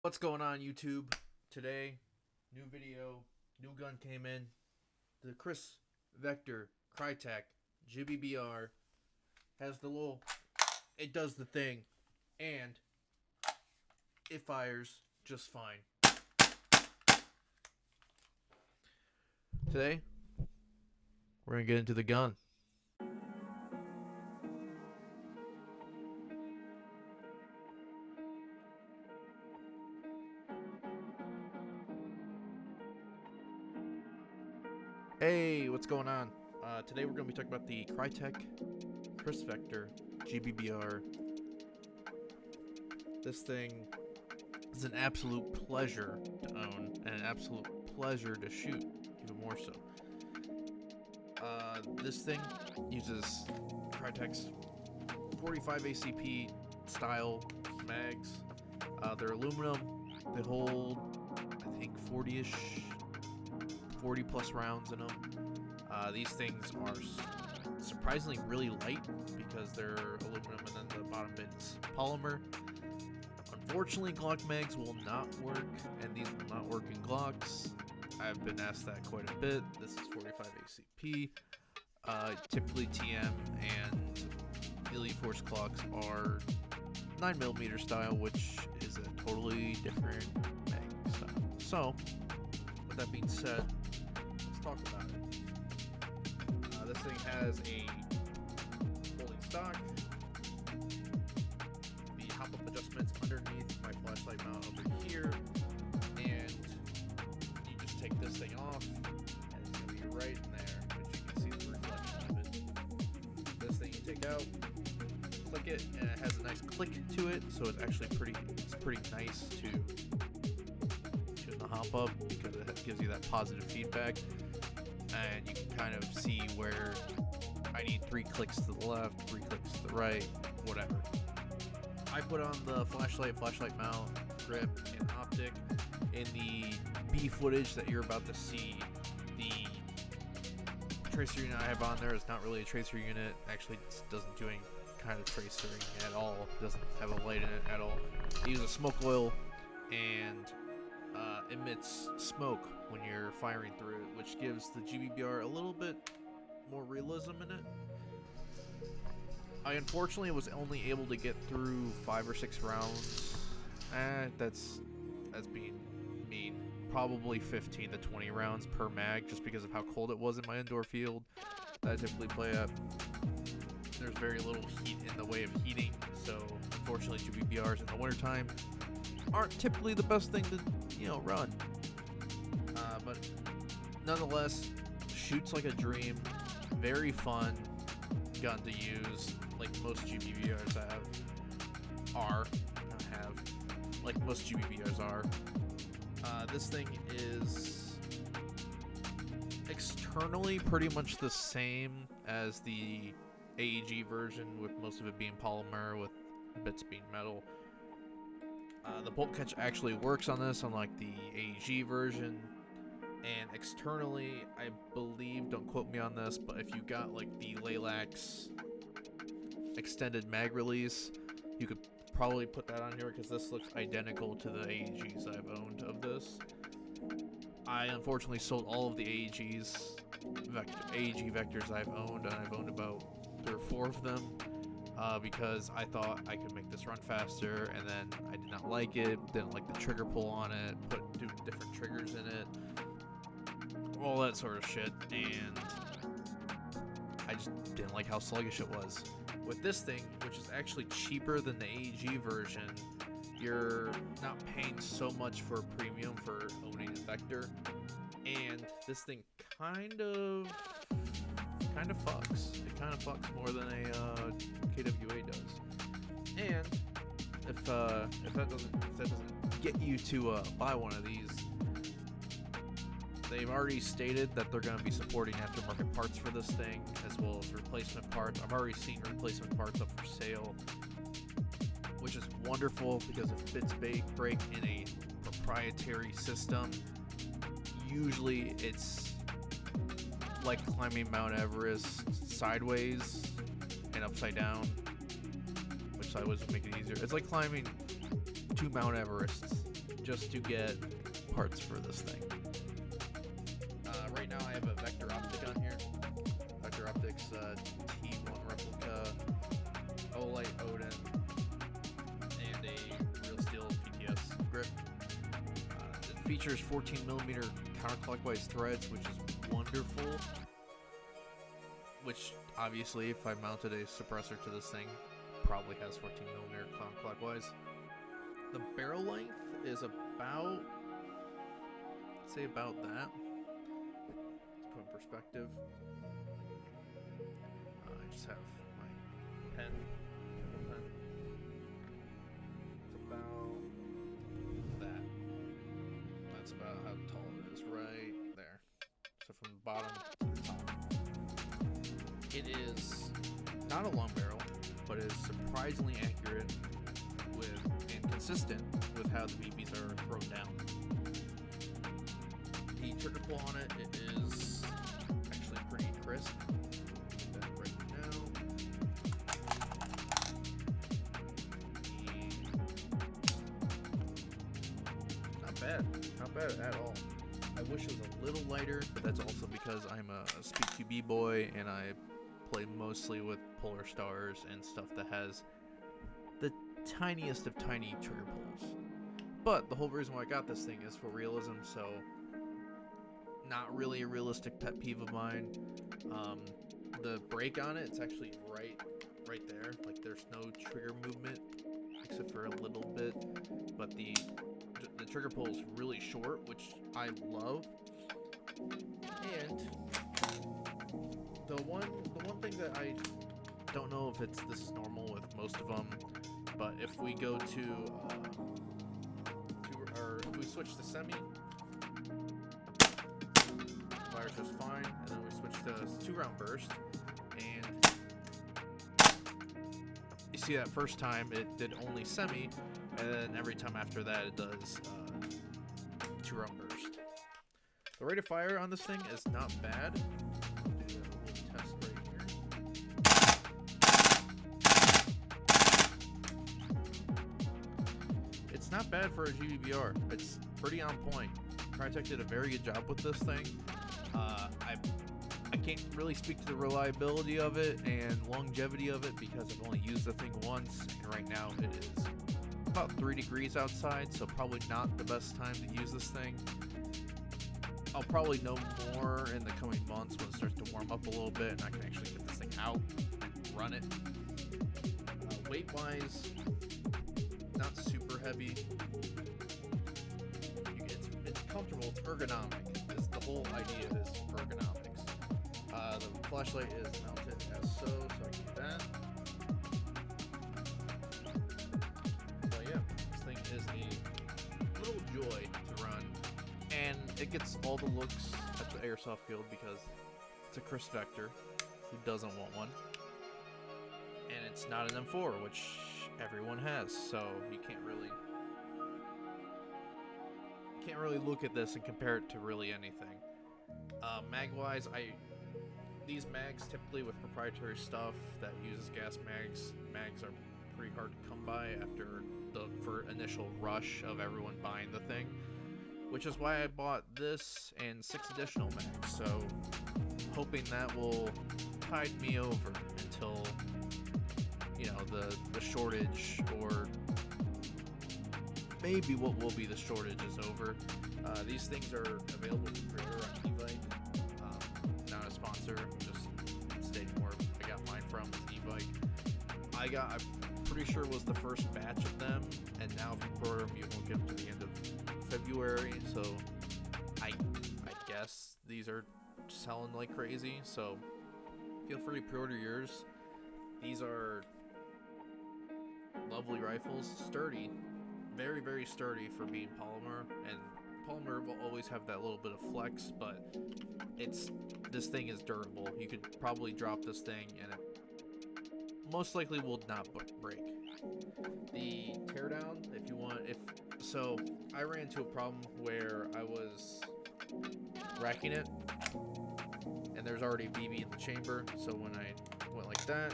What's going on, YouTube? Today, new video, new gun came in. The Chris Vector KRYTAC GBBR has the little, it does the thing, and it fires just fine. Today, we're going to get into the gun. Hey, what's going on? Today we're going to be talking about the KRYTAC Chris Vector GBBR. This thing is an absolute pleasure to own and an absolute pleasure to shoot, even more so. This thing uses KRYTAC's 45 ACP style mags. They're aluminum. They hold, I think, 40 plus rounds in them. These things are surprisingly really light because they're aluminum, and then the bottom bit's polymer. Unfortunately, Glock mags will not work, and these will not work in Glocks. I've been asked that quite a bit. This is 45 ACP. Typically TM and Elite Force Glocks are 9mm style, which is a totally different mag style. So, with that being said, let's talk about it. This thing has a folding stock. The hop-up adjustments underneath my flashlight mount over here, and you just take this thing off, and it's gonna be right in there, which you can see the reflection of it. This thing you take out, click it, and it has a nice click to it, so it's actually pretty nice to shoot in the hop-up because it gives you that positive feedback. And you can kind of see where I need 3 clicks to the left, 3 clicks to the right, whatever. I put on the flashlight mount, grip, and optic. In the B footage that you're about to see, the tracer unit I have on there is not really a tracer unit. Actually, it doesn't do any kind of tracering at all. It doesn't have a light in it at all. I use a smoke oil and emits smoke when you're firing through it, which gives the GBBR a little bit more realism in it. I unfortunately was only able to get through 5 or 6 rounds. That's being mean. Probably 15 to 20 rounds per mag, just because of how cold it was in my indoor field that I typically play at. There's very little heat in the way of heating, so unfortunately GBBRs in the wintertime aren't typically the best thing to, run. But nonetheless, shoots like a dream. Very fun gun to use, like most GBBRs like most GBBRs are. This thing is externally pretty much the same as the AEG version, with most of it being polymer, with bits being metal. The bolt catch actually works on this, unlike the AEG version. And externally, I believe, don't quote me on this, but if you got like the Lilacs extended mag release, you could probably put that on here, because this looks identical to the AEGs I've owned of this. I unfortunately sold all of the AEG vectors I've owned, and I've owned about 3 or 4 of them. Because I thought I could make this run faster, and then I did not like it, didn't like the trigger pull on it, do different triggers in it, all that sort of shit, and I just didn't like how sluggish it was. With this thing, which is actually cheaper than the AEG version, you're not paying so much for a premium for owning a Vector, and this thing kind of fucks. It kind of fucks more than a KWA does. And if that doesn't get you to buy one of these, they've already stated that they're going to be supporting aftermarket parts for this thing, as well as replacement parts. I've already seen replacement parts up for sale, which is wonderful, because if bits break in a proprietary system, usually it's like climbing Mount Everest sideways and upside down, which sideways would make it easier. It's like climbing 2 Mount Everests just to get parts for this thing. Right now I have a Vector Optic on here. Vector Optics T1 replica, Olight Odin, and a Real Steel PTS grip. It features 14mm counterclockwise threads, which is wonderful. Which, obviously, if I mounted a suppressor to this thing, probably has 14mm counterclockwise. The barrel length is about, say about that. Let's put in perspective. I just have my pen. It's about that. That's about how tall it is right there. So from the bottom to the top. It is not a long barrel, but it is surprisingly accurate with and consistent with how the BBs are thrown down. The trigger pull on it is actually pretty crisp. Do that right now. Not bad at all. I wish it was a little lighter, but that's also because I'm a Speed QB boy and I play mostly with Polar Stars and stuff that has the tiniest of tiny trigger pulls. But the whole reason why I got this thing is for realism, so not really a realistic pet peeve of mine. The brake on it, it's actually right there. Like there's no trigger movement except for a little bit, but the trigger pull is really short, which I love. And the one thing that I don't know if this is normal with most of them, but if we go or if we switch to semi, fires just fine, and then we switch to 2-round burst, and you see that first time it did only semi, and then every time after that it does 2-round burst. The rate of fire on this thing is not bad. I'll do a little test right here. It's not bad for a GBBR. It's pretty on point. KRYTAC did a very good job with this thing. I can't really speak to the reliability of it and longevity of it because I've only used the thing once, and right now it is about 3 degrees outside, so probably not the best time to use this thing. I'll probably know more in the coming months when it starts to warm up a little bit and I can actually get this thing out and run it. Weight-wise, not super heavy. It's comfortable, it's ergonomic. The whole idea is ergonomics. The flashlight is mounted as so I can do that. So yeah, this thing is a little joy to run. And it gets all the looks at the airsoft field because it's a Chris Vector. Who doesn't want one? And it's not an M4, which everyone has, so you can't really look at this and compare it to really anything. Mag-wise, these mags typically with proprietary stuff that uses gas mags are pretty hard to come by after for initial rush of everyone buying the thing. Which is why I bought this and 6 additional mags, so hoping that will tide me over until, you know, the shortage, or maybe what will be the shortage is over. These things are available for pre-order on eBay. Not a sponsor, just stating where I got mine from with eBay. I'm pretty sure it was the first batch of them, and now if you pre-order them, you won't get them to the end of February, so I guess these are selling like crazy, so feel free to pre-order yours. These are lovely rifles, sturdy, very, very sturdy for being polymer, and polymer will always have that little bit of flex, but this thing is durable. You could probably drop this thing and it most likely will not break. The teardown, so I ran into a problem where I was racking it and there's already a BB in the chamber, so when I went like that,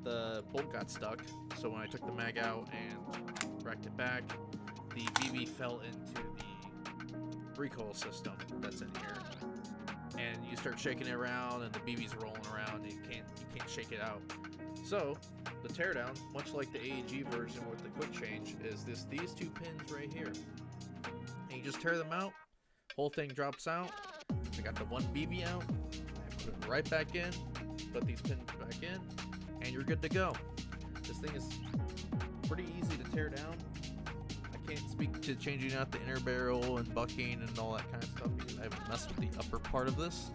the bolt got stuck. So when I took the mag out and racked it back, the BB fell into the recoil system that's in here, and you start shaking it around, and the BB's rolling around, and you can't shake it out. So the teardown, much like the AEG version with the quick change, is these two pins right here, and you just tear them out. Whole thing drops out. I got the one BB out. I put it right back in. Put these pins back in, and you're good to go. This thing is pretty easy to tear down. I can't speak to changing out the inner barrel and bucking and all that kind of stuff because I haven't messed with the upper part of this.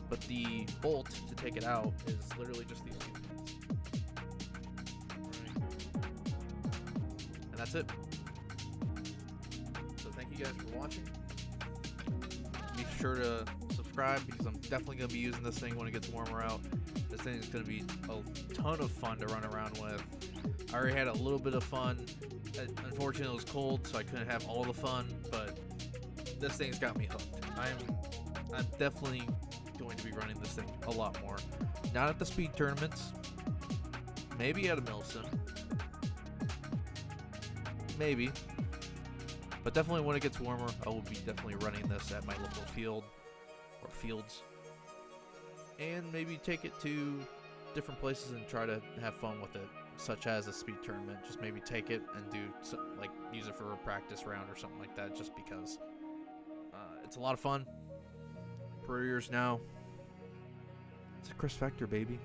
But the bolt to take it out is literally just these two pins. Right. And that's it. So thank you guys for watching. Be sure to subscribe because I'm definitely going to be using this thing when it gets warmer out. This thing is going to be a ton of fun to run around with. I already had a little bit of fun. Unfortunately, it was cold, so I couldn't have all the fun, but this thing's got me hooked. I'm definitely going to be running this thing a lot more. Not at the speed tournaments. Maybe at a Milsim. Maybe. But definitely when it gets warmer, I will be definitely running this at my local field or fields. And maybe take it to different places and try to have fun with it, such as a speed tournament. Just maybe take it and do like use it for a practice round or something like that, just because it's a lot of fun. Pro years now. It's a Chris Factor, baby.